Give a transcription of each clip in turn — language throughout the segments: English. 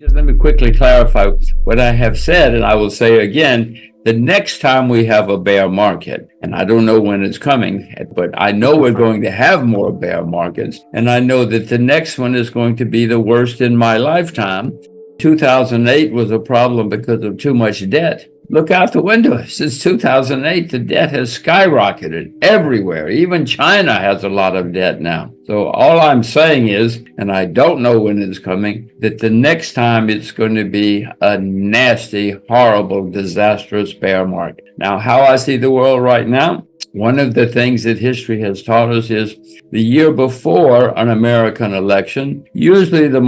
Just let me quickly clarify what I have said, and I will say again, the next time we have a bear market, and I don't know when it's coming, but I know we're going to have more bear markets, and I know that the next one is going to be the worst in my lifetime. 2008 was a problem because of too much debt. Look out the window. Since 2008, the debt has skyrocketed everywhere. Even China has a lot of debt now. So all I'm saying is, and I don't know when it's coming, that the next time it's going to be a nasty, horrible, disastrous bear market. Now, how I see the world right now, one of the things that history has taught us is the year before an American election, usually the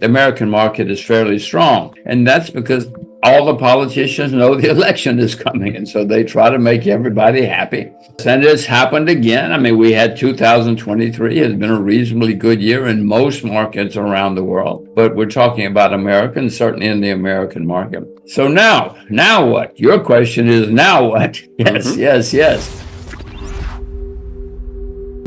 American market is fairly strong. And that's because all the politicians know the election is coming, and so they try to make everybody happy. And it's happened again. I mean, we had 2023 has been a reasonably good year in most markets around the world, but we're talking about Americans, certainly in the American market. So now what? Your question is, now what? Yes.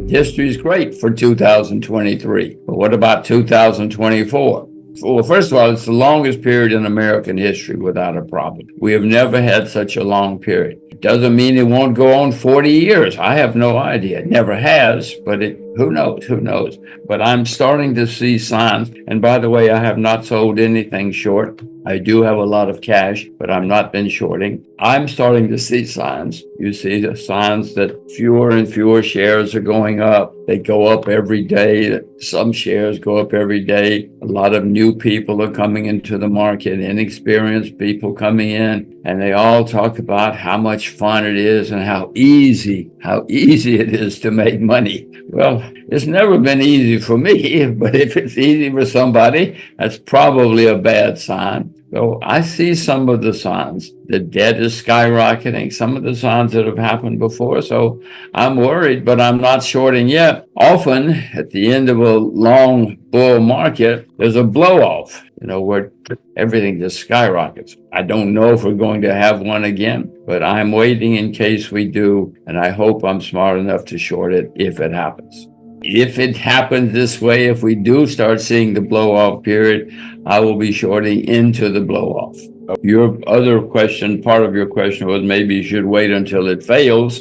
History is great for 2023, but what about 2024? Well, first of all, it's the longest period in American history without a problem. We have never had such a long period. It doesn't mean it won't go on 40 years. I have no idea. It never has, but who knows? But I'm starting to see signs. And by the way, I have not sold anything short. I do have a lot of cash, but I've not been shorting. I'm starting to see signs. You see the signs that fewer and fewer shares are going up. They go up every day. Some shares go up every day. A lot of new people are coming into the market, inexperienced people coming in, and they all talk about how much fun it is and how easy it is to make money. Well, it's never been easy for me, but if it's easy for somebody, that's probably a bad sign. So I see some of the signs. The debt is skyrocketing, some of the signs that have happened before. So I'm worried, but I'm not shorting yet. Often at the end of a long bull market, there's a blow off, where everything just skyrockets. I don't know if we're going to have one again, but I'm waiting in case we do. And I hope I'm smart enough to short it if it happens. If it happens this way, if we do start seeing the blow-off period, I will be shorting into the blow-off. Your other question, part of your question was maybe you should wait until it fails,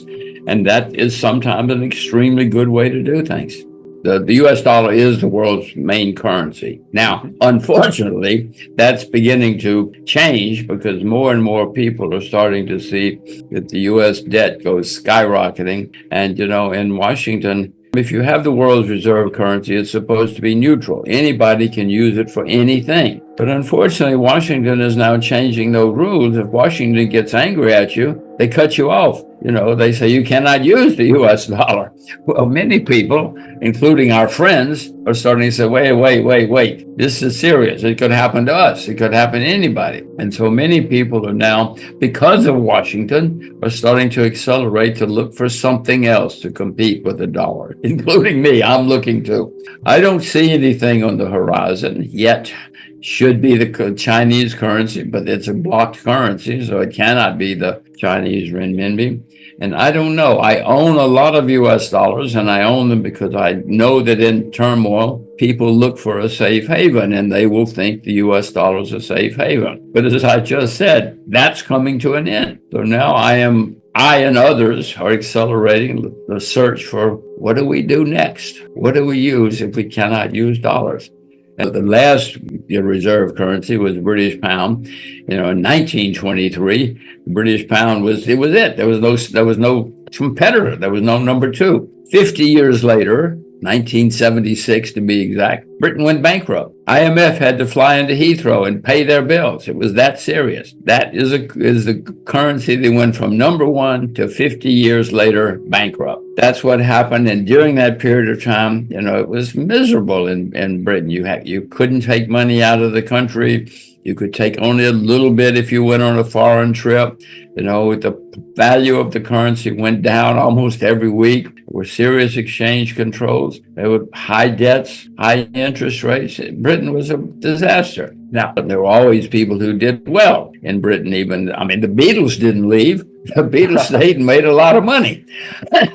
and that is sometimes an extremely good way to do things. The U.S. dollar is the world's main currency. Now, unfortunately, that's beginning to change because more and more people are starting to see that the U.S. debt goes skyrocketing. And, in Washington, if you have the world's reserve currency, it's supposed to be neutral. Anybody can use it for anything. But unfortunately, Washington is now changing those rules. If Washington gets angry at you, they cut you off. They say you cannot use the U.S. dollar. Well, many people, including our friends, are starting to say, wait. This is serious. It could happen to us. It could happen to anybody. And so many people are now, because of Washington, are starting to accelerate to look for something else to compete with the dollar, including me. I'm looking too. I don't see anything on the horizon yet. Should be the Chinese currency, but it's a blocked currency, so it cannot be the Chinese renminbi. And I don't know. I own a lot of U.S. dollars, and I own them because I know that in turmoil, people look for a safe haven, and they will think the U.S. dollar is a safe haven. But as I just said, that's coming to an end. So now I and others are accelerating the search for what do we do next? What do we use if we cannot use dollars? The last reserve currency was the British pound. In 1923, the British pound was it. There was no competitor. There was no number two. 50 years later, 1976 to be exact, Britain went bankrupt. IMF had to fly into Heathrow and pay their bills. It was that serious. That is the currency that went from number one to 50 years later bankrupt. That's what happened. And during that period of time, it was miserable in Britain. You couldn't take money out of the country. You could take only a little bit if you went on a foreign trip. The value of the currency went down almost every week. There were serious exchange controls. There were high debts, high interest rates. Britain was a disaster. Now, there were always people who did well in Britain. The Beatles didn't leave. The Beatles stayed and made a lot of money.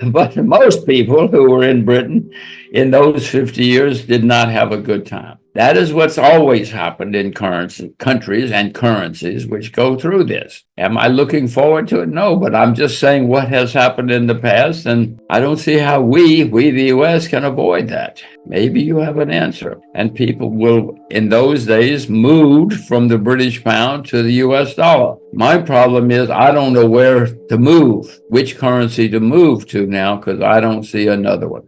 But most people who were in Britain in those 50 years did not have a good time. That is what's always happened in countries and currencies which go through this. Am I looking forward to it? No, but I'm just saying what has happened in the past, and I don't see how we the U.S., can avoid that. Maybe you have an answer. And people will, in those days, moved from the British pound to the U.S. dollar. My problem is I don't know where to move, which currency to move to now, because I don't see another one.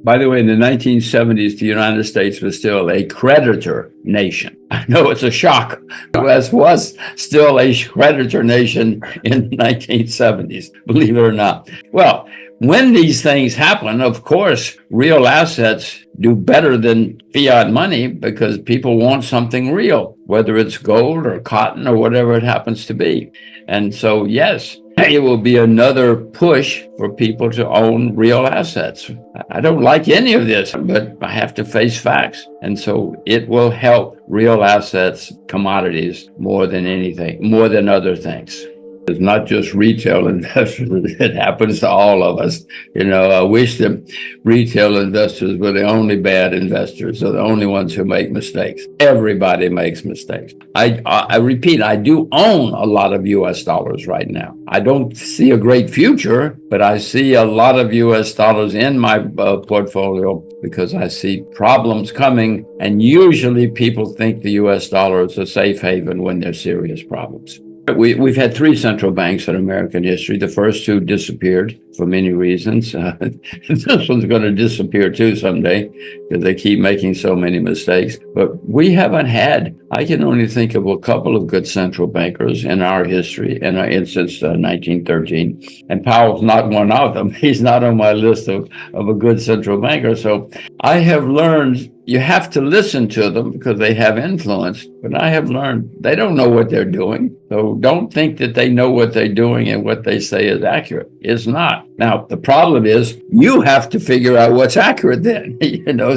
By the way, in the 1970s, the United States was still a creditor nation. I know it's a shock. The U.S. was still a creditor nation in the 1970s, believe it or not. Well, when these things happen, of course, real assets do better than fiat money because people want something real, whether it's gold or cotton or whatever it happens to be. And so, yes, it will be another push for people to own real assets. I don't like any of this, but I have to face facts. And so it will help real assets, commodities, more than anything, more than other things. It's not just retail investors. It happens to all of us. I wish that retail investors were the only bad investors or the only ones who make mistakes. Everybody makes mistakes. I repeat, I do own a lot of U.S. dollars right now. I don't see a great future, but I see a lot of U.S. dollars in my portfolio because I see problems coming. And usually people think the U.S. dollar is a safe haven when there's serious problems. We've had three central banks in American history. The first two disappeared for many reasons. This one's going to disappear too someday because they keep making so many mistakes. But we haven't had, I can only think of a couple of good central bankers in our history, since 1913. And Powell's not one of them. He's not on my list of a good central banker. So I have learned you have to listen to them because they have influence. But I have learned they don't know what they're doing. So don't think that they know what they're doing and what they say is accurate. It's not. Now, the problem is you have to figure out what's accurate then,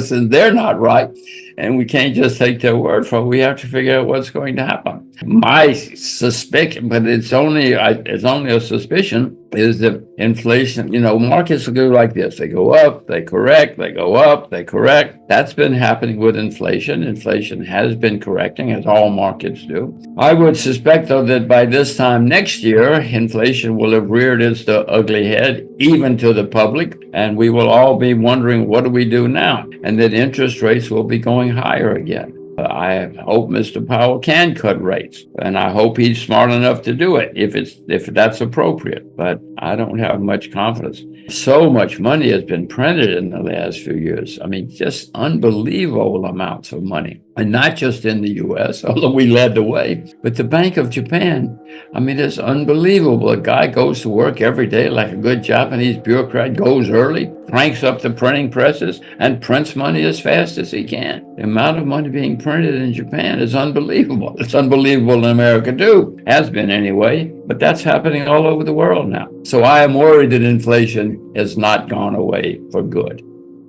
since they're not right. And we can't just take their word for it. We have to figure out what's going to happen. My suspicion, but it's only a suspicion, is that inflation, markets will go like this. They go up, they correct, they go up, they correct. That's been happening with inflation. Inflation has been correcting, as all markets do. I would suspect, though, that by this time next year, inflation will have reared its ugly head, even to the public, and we will all be wondering, what do we do now? And that interest rates will be going higher again. I hope Mr. Powell can cut rates, and I hope he's smart enough to do it if that's appropriate. But I don't have much confidence. So much money has been printed in the last few years. I mean, just unbelievable amounts of money. And not just in the U.S., although we led the way, but the Bank of Japan. I mean, it's unbelievable. A guy goes to work every day like a good Japanese bureaucrat, goes early, cranks up the printing presses, and prints money as fast as he can. The amount of money being printed in Japan is unbelievable. It's unbelievable in America, too. Has been anyway, but that's happening all over the world now. So I am worried that inflation has not gone away for good.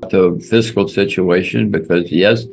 The fiscal situation, because yes,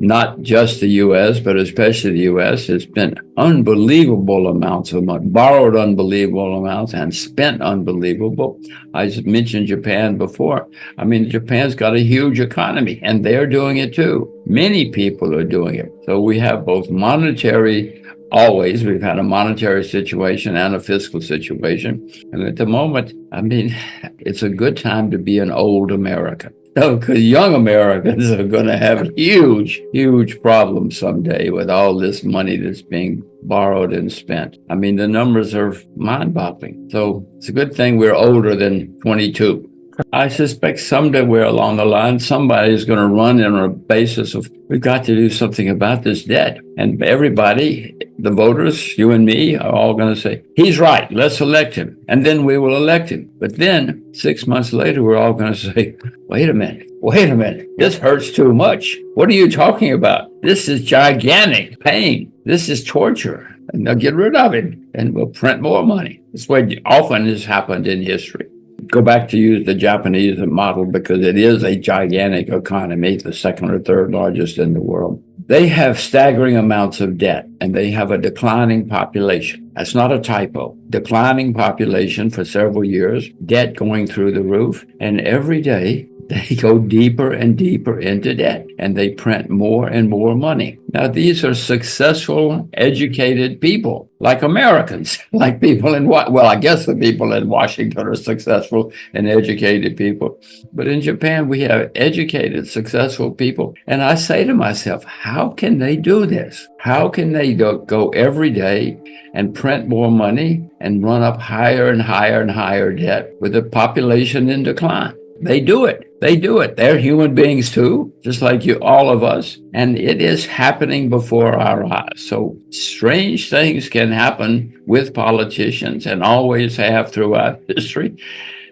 not just the U.S., but especially the U.S., has spent unbelievable amounts of money, borrowed unbelievable amounts, and spent unbelievable. I just mentioned Japan before. I mean, Japan's got a huge economy, and they're doing it too. Many people are doing it. So we have both monetary, always, we've had a monetary situation and a fiscal situation. And at the moment, I mean, it's a good time to be an old American. No, because young Americans are going to have huge, huge problems someday with all this money that's being borrowed and spent. I mean, the numbers are mind-boggling. So it's a good thing we're older than 22. I suspect somewhere along the line, somebody is going to run on a basis of, we've got to do something about this debt. And everybody, the voters, you and me, are all going to say, he's right, let's elect him. And then we will elect him. But then 6 months later, we're all going to say, wait a minute, this hurts too much. What are you talking about? This is gigantic pain. This is torture. And they'll get rid of it and we'll print more money. That's what often has happened in history. Go back to use the Japanese model because it is a gigantic economy, the second or third largest in the world. They have staggering amounts of debt and they have a declining population. That's not a typo. Declining population for several years, debt going through the roof. And every day They go deeper and deeper into debt, and they print more and more money. Now, these are successful, educated people, like Americans, like people in, well, I guess the people in Washington are successful and educated people. But in Japan, we have educated, successful people. And I say to myself, how can they do this? How can they go every day and print more money and run up higher and higher and higher debt with a population in decline? They do it. They do it. They're human beings too, just like you, all of us. And it is happening before our eyes. So strange things can happen with politicians and always have throughout history.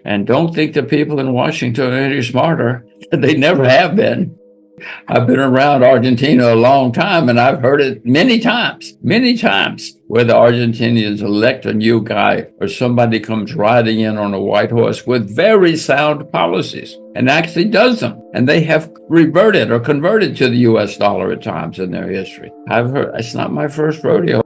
And don't think the people in Washington are any smarter. They never have been. I've been around Argentina a long time, and I've heard it many times, where the Argentinians elect a new guy or somebody comes riding in on a white horse with very sound policies and actually does them. And they have reverted or converted to the US dollar at times in their history. I've heard, it's not my first rodeo.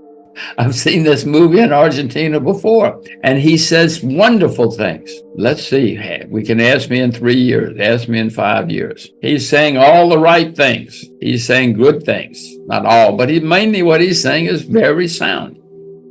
I've seen this movie in Argentina before, and he says wonderful things. Let's see. Hey, we can ask me in 3 years, ask me in 5 years. He's saying all the right things. He's saying good things. Not all, but mainly what he's saying is very sound.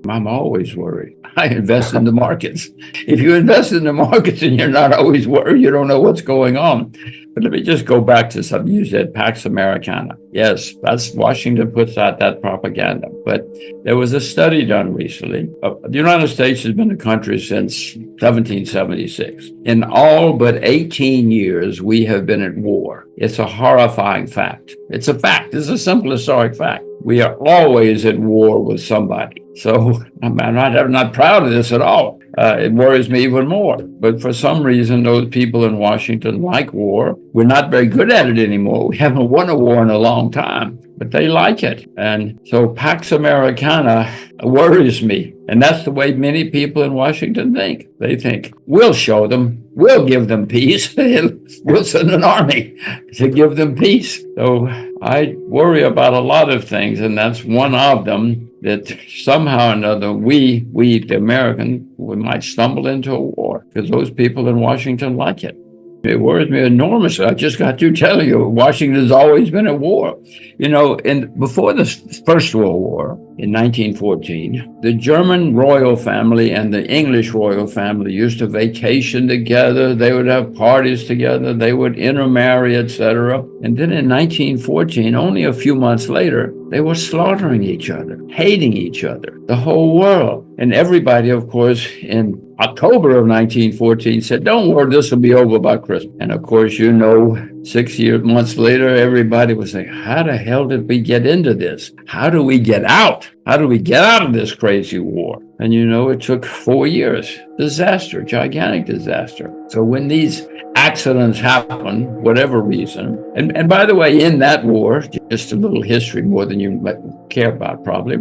I'm always worried. I invest in the markets. If you invest in the markets and you're not always worried, you don't know what's going on. But let me just go back to something you said, Pax Americana. Yes, that's Washington puts out that propaganda. But there was a study done recently. The United States has been a country since 1776. In all but 18 years, we have been at war. It's a horrifying fact. It's a fact. It's a simple historic fact. We are always at war with somebody. So I'm not proud of this at all. It worries me even more. But for some reason, those people in Washington like war. We're not very good at it anymore. We haven't won a war in a long time, but they like it. And so Pax Americana worries me. And that's the way many people in Washington think. They think, we'll show them, we'll give them peace. We'll send an army to give them peace. So I worry about a lot of things, and that's one of them, that somehow or another, we the Americans, we might stumble into a war because those people in Washington like it. It worries me enormously. I just got to tell you, Washington's always been at war. You know, before the First World War in 1914, the German royal family and the English royal family used to vacation together. They would have parties together. They would intermarry, etc. And then in 1914, only a few months later, they were slaughtering each other, hating each other, the whole world. And everybody, of course, in October of 1914 said, don't worry, this will be over by Christmas. And of course, 6 months later, everybody was saying, how the hell did we get into this? How do we get out? How do we get out of this crazy war? And it took 4 years. Disaster, gigantic disaster. So when these accidents happen, whatever reason, and by the way, in that war, just a little history more than you might care about probably,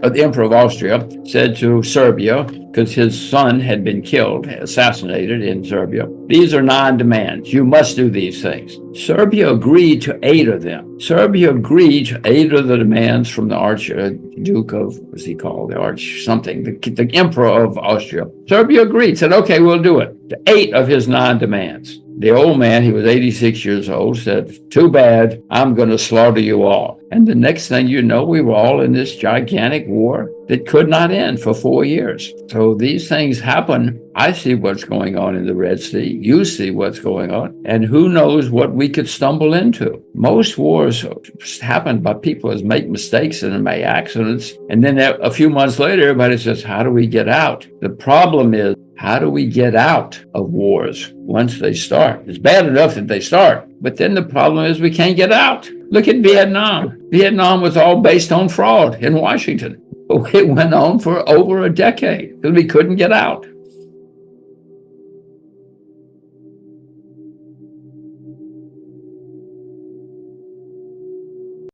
the Emperor of Austria said to Serbia, because his son had been killed, assassinated in Serbia, these are 9 demands. You must do these things. Serbia agreed to 8 of them. Serbia agreed to 8 of the demands from the Archduke of, what's he called? The Emperor of Austria. Serbia agreed, said, okay, we'll do it. To 8 of his 9 demands. The old man, he was 86 years old, said, too bad, I'm going to slaughter you all. And the next thing you know, we were all in this gigantic war that could not end for 4 years. So these things happen. I see what's going on in the Red Sea. You see what's going on. And who knows what we could stumble into. Most wars happen by people who make mistakes and make accidents. And then a few months later, everybody says, how do we get out? The problem is, how do we get out of wars once they start? It's bad enough that they start, but then the problem is we can't get out. Look at Vietnam. Vietnam was all based on fraud in Washington. It went on for over a decade because we couldn't get out.